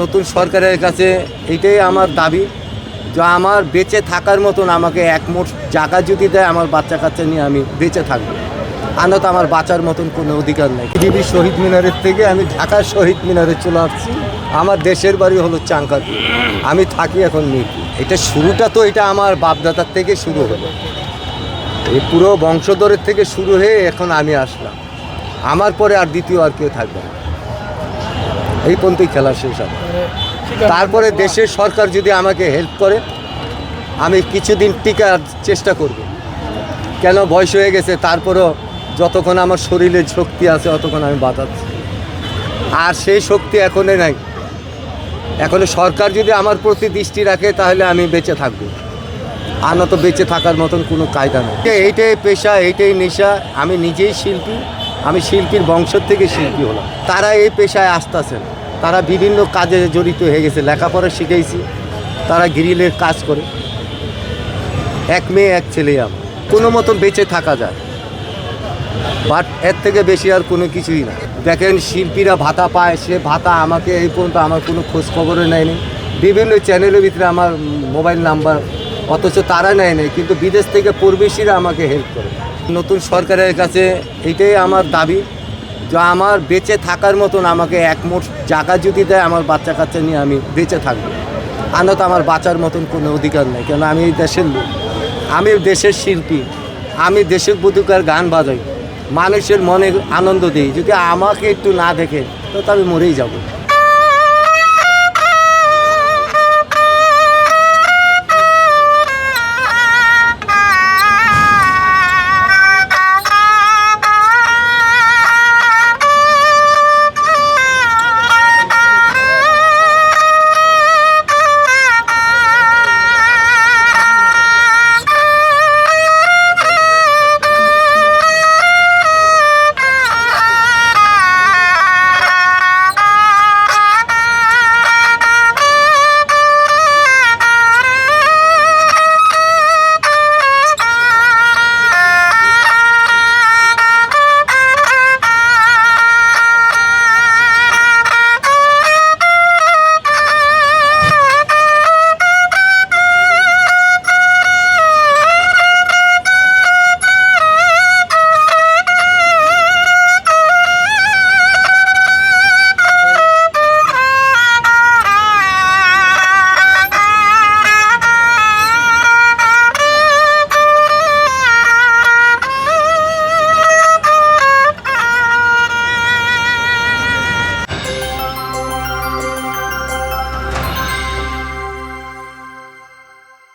নতুন সরকারের কাছে এইটাই আমার দাবি যে আমার বেঁচে থাকার মতন আমাকে এক মুঠ জায়গা যদি দেয় আমার বাচ্চা কাচ্চা নিয়ে আমি বেঁচে থাকবো। আনত আমার বাঁচার মতন কোনো অধিকার নেই। পৃথিবীর শহীদ মিনারের থেকে আমি ঢাকার শহীদ মিনারে চলে আসছি। আমার দেশের বাড়ি হলো চাঙ্কারপুর, আমি থাকি এখন মিরপুর। এটা শুরুটা তো এটা আমার বাপদাদার থেকে শুরু হলো, এই পুরো বংশধরের থেকে শুরু হয়ে এখন আমি আসলাম। আমার পরে আর দ্বিতীয় আর কেউ থাকবে না, এই পর্যন্তই খেলা শেষ হবে। তারপরে দেশের সরকার যদি আমাকে হেল্প করে আমি কিছুদিন টিকার চেষ্টা করব। কেন বয়স হয়ে গেছে, তারপরও যতক্ষণ আমার শরীরে শক্তি আছে ততক্ষণ আমি বাঁচাচ্ছি। আর সেই শক্তি এখনো নাই। এখনো সরকার যদি আমার প্রতি দৃষ্টি রাখে তাহলে আমি বেঁচে থাকবো, আর না তো বেঁচে থাকার মতন কোনো কায়দা নেই। এইটাই পেশা, এইটাই নেশা। আমি নিজেই শিল্পী, আমি শিল্পীর বংশ থেকে শিল্পী হলাম। তারা এই পেশায় আসতেছেন, তারা বিভিন্ন কাজে জড়িত হয়ে গেছে। লেখাপড়া শিখেছি, তারা গ্রিলের কাজ করে। এক মেয়ে এক ছেলে, আমার কোনো মতো বেঁচে থাকা যায়, বাট এর থেকে বেশি আর কোনো কিছুই না। দেখেন শিল্পীরা ভাতা পায়, সে ভাতা আমাকে এই পর্যন্ত আমার কোনো খোঁজ খবরে নেয়নি। বিভিন্ন চ্যানেলের ভিতরে আমার মোবাইল নাম্বার, অথচ তারা নেয় নেই, কিন্তু বিদেশ থেকে প্রবাসীরা আমাকে হেল্প করে। নতুন সরকারের কাছে এইটাই আমার দাবি যে আমার বেঁচে থাকার মতন আমাকে এক মুঠ জায়গা যদি দেয় আমার বাচ্চা কাচ্চা নিয়ে আমি বেঁচে থাকবো। আনত আমার বাঁচার মতন কোনো অধিকার নেই, কেন আমি এই দেশের লোক, আমি দেশের শিল্পী, আমি দেশের বুতুকার গান বাজাই, মানুষের মনে আনন্দ দিই। যদি আমাকে একটু না দেখে তো আমি মরেই যাব।